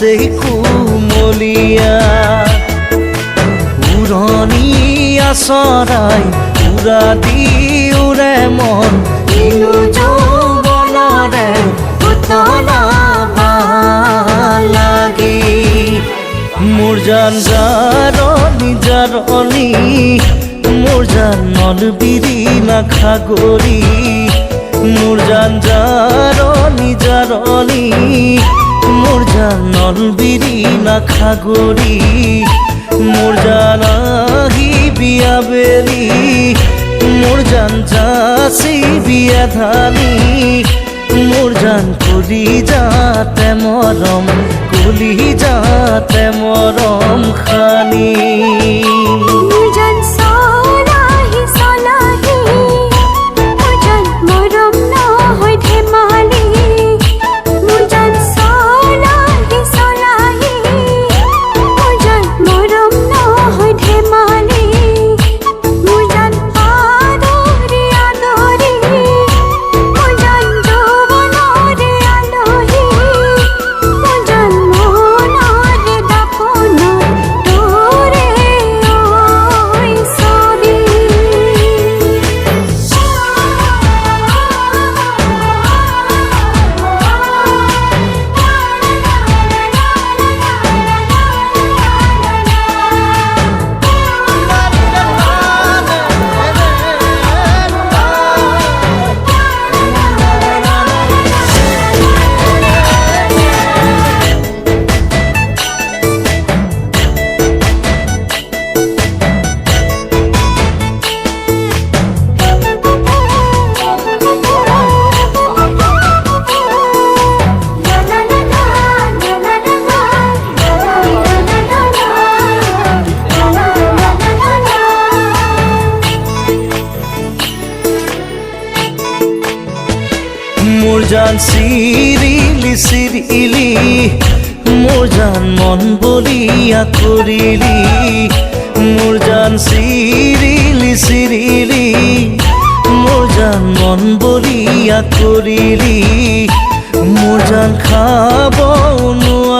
আছে কুমলীয়া উৰণি আচৰাই উৰা দি উৰে মন কিনো যৌৱনৰে পুতলা লাগে মোৰ জান জাৰণি জাৰণি মোৰ জান নলবিৰি নাখাগৰি মোৰ জান জাৰণি জাৰণি মোৰ জান নলবিৰি নাখাগৰি মোৰ জান আহি বিয়া বেলি মোৰ জান যাচি বিয়া ধানি মোৰ জান কলি যাতে মৰম কলি যাতে মৰম খানি মোৰ জান চিৰিলি চিৰিলি মোৰ জান মন বলিয়া কৰিলি মোৰ জান চিৰিলি চিৰিলি মোৰ জান মন বলিয়া কৰিলি মোৰ জান খাব নোৱাৰি